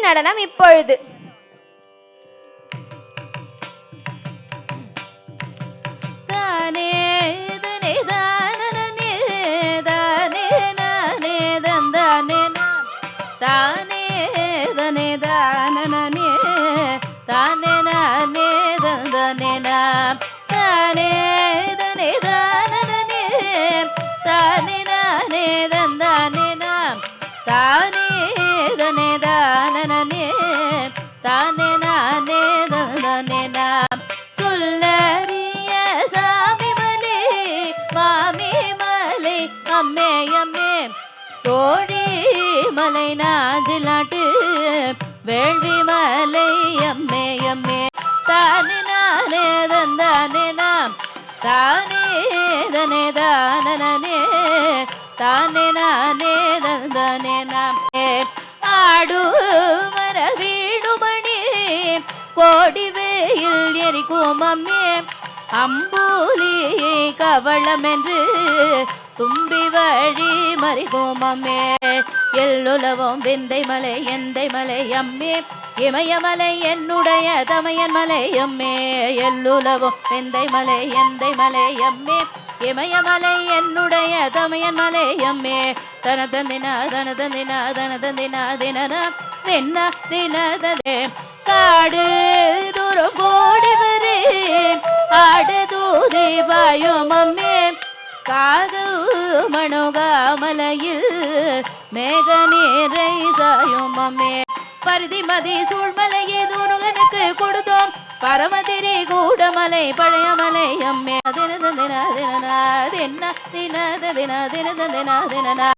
நடனம் இப்பொழுது. சொல்லறிய சாமி மலை மாமி மலை அம்மே அம்மே தோழி மலை நாஞ்சிலாட்டு வேள்வி மலை அம்மே அம்மே தானே நானே தந்தானே நாம் தானே தனே தானே தானே நானே தந்தானே நாம் ஆடு மர வீடுமணி கோடி வெயில் எரிக்கும் அம்மே அம்பூலி கவளம் என்று தும்பி வழி மறிக்கும் அம்மே எல்லுலவும் விந்தை மலை எந்தை மலை அம்மே இமயமலை என்னுடைய தமையன் மலை அம்மே எல்லுலவும் விந்தை மலை எந்தை மலை அம்மே இமயமலை என்னுடைய தமையன் மலை அம்மே தன தந்தினா தன தந்தினா தன தந்தினா தினன தின்ன தினதே காடு தூரம் கோடி வரை ஆடு தூதி பாயும் அம்மே காது மணுகாமலையில் மேக நீரை சாயும் அம்மே பருதி மதி சூழ்மலையே தூருகனுக்கு கொடுத்தோம் பரமதிரி கூடமலை பழையமலை அம்மே தின தின தின தின தின தின தின தின தின